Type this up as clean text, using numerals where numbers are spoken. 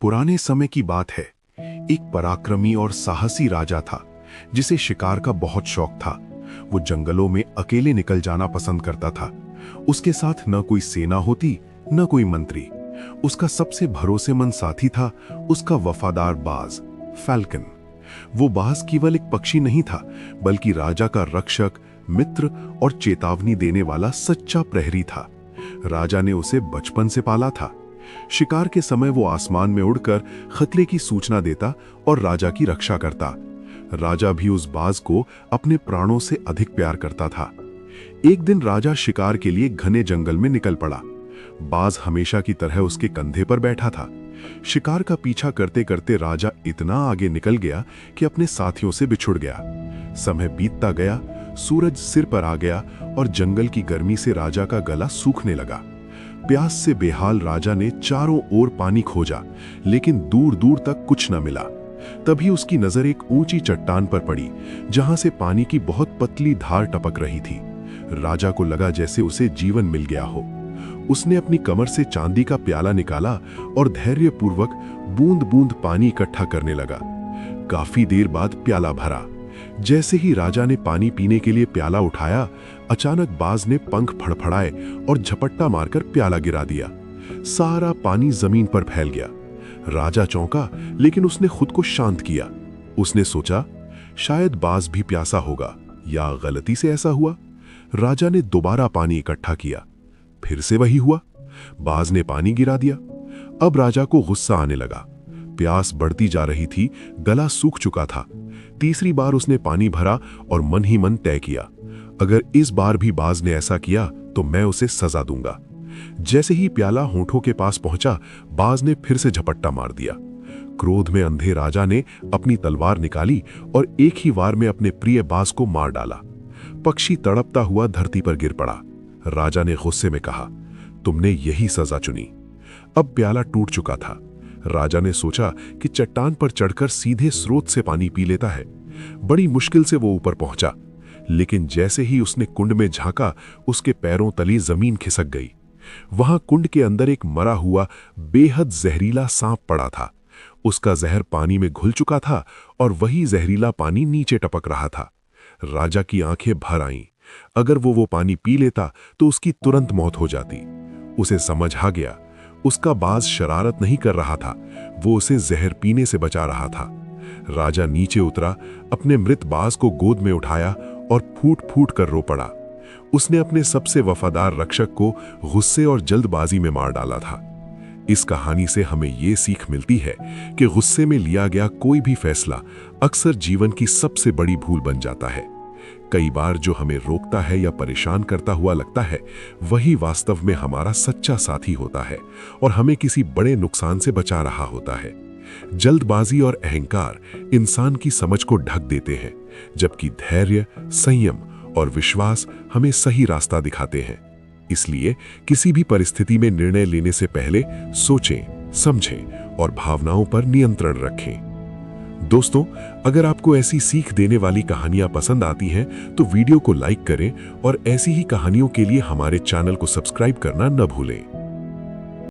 पुराने समय की बात है। एक पराक्रमी और साहसी राजा था जिसे शिकार का बहुत शौक था। वो जंगलों में अकेले निकल जाना पसंद करता था। उसके साथ न कोई सेना होती, न कोई मंत्री। उसका सबसे भरोसेमंद साथी था उसका वफादार बाज, फैल्कन। वो बाज केवल एक पक्षी नहीं था, बल्कि राजा का रक्षक, मित्र और चेतावनी देने वाला सच्चा प्रहरी था। राजा ने उसे बचपन से पाला था। शिकार के समय वो आसमान में उड़कर खतरे की सूचना देता और राजा की रक्षा करता। राजा भी उस बाज को अपने प्राणों से अधिक प्यार करता था। एक दिन राजा शिकार के लिए घने जंगल में निकल पड़ा। बाज हमेशा की तरह उसके कंधे पर बैठा था। शिकार का पीछा करते करते राजा इतना आगे निकल गया कि अपने साथियों से बिछुड़ गया। समय बीतता गया, सूरज सिर पर आ गया और जंगल की गर्मी से राजा का गला सूखने लगा। प्यास से बेहाल राजा ने चारों ओर पानी खोजा, लेकिन दूर दूर तक कुछ न मिला। तभी उसकी नजर एक ऊंची चट्टान पर पड़ी, जहां से पानी की बहुत पतली धार टपक रही थी। राजा को लगा जैसे उसे जीवन मिल गया हो। उसने अपनी कमर से चांदी का प्याला निकाला और धैर्यपूर्वक बूंद बूंद पानी इकट्ठा करने लगा। काफी देर बाद प्याला भरा। जैसे ही राजा ने पानी पीने के लिए प्याला उठाया, अचानक बाज ने पंख फड़फड़ाए और झपट्टा मारकर प्याला गिरा दिया। सारा पानी जमीन पर फैल गया। राजा चौंका, लेकिन उसने खुद को शांत किया। उसने सोचा, शायद बाज भी प्यासा होगा या गलती से ऐसा हुआ। राजा ने दोबारा पानी इकट्ठा किया। फिर से वही हुआ। बाज ने पानी गिरा दिया। अब राजा को गुस्सा आने लगा। प्यास बढ़ती जा रही थी, गला सूख चुका था। तीसरी बार उसने पानी भरा और मन ही मन तय किया, अगर इस बार भी बाज ने ऐसा किया तो मैं उसे सजा दूंगा। जैसे ही प्याला होठों के पास पहुंचा, बाज ने फिर से झपट्टा मार दिया। क्रोध में अंधे राजा ने अपनी तलवार निकाली और एक ही वार में अपने प्रिय बाज को मार डाला। पक्षी तड़पता हुआ धरती पर गिर पड़ा। राजा ने गुस्से में कहा, तुमने यही सजा चुनी। अब प्याला टूट चुका था। राजा ने सोचा कि चट्टान पर चढ़कर सीधे स्रोत से पानी पी लेता है। बड़ी मुश्किल से वो ऊपर पहुंचा, लेकिन जैसे ही उसने कुंड में झांका, उसके पैरों तली जमीन खिसक गई। वहां कुंड के अंदर एक मरा हुआ बेहद जहरीला सांप पड़ा था। उसका जहर पानी में घुल चुका था और वही जहरीला पानी नीचे टपक रहा था। राजा की आंखें भर आईं। अगर वो पानी पी लेता तो उसकी तुरंत मौत हो जाती। उसे समझ आ गया, उसका बाज शरारत नहीं कर रहा था, वो उसे जहर पीने से बचा रहा था। राजा नीचे उतरा, अपने मृत बाज को गोद में उठाया और फूट फूट कर रो पड़ा। उसने अपने सबसे वफादार रक्षक को गुस्से और जल्दबाजी में मार डाला था। इस कहानी से हमें ये सीख मिलती है कि गुस्से में लिया गया कोई भी फैसला अक्सर जीवन की सबसे बड़ी भूल बन जाता है। कई बार जो हमें रोकता है या परेशान करता हुआ लगता है, वही वास्तव में हमारा सच्चा साथी होता है और हमें किसी बड़े नुकसान से बचा रहा होता है। जल्दबाजी और अहंकार इंसान की समझ को ढक देते हैं, जबकि धैर्य, संयम और विश्वास हमें सही रास्ता दिखाते हैं। इसलिए किसी भी परिस्थिति में निर्णय लेने से पहले सोचें, समझें और भावनाओं पर नियंत्रण रखें। दोस्तों, अगर आपको ऐसी सीख देने वाली कहानियां पसंद आती हैं तो वीडियो को लाइक करें और ऐसी ही कहानियों के लिए हमारे चैनल को सब्सक्राइब करना न भूलें।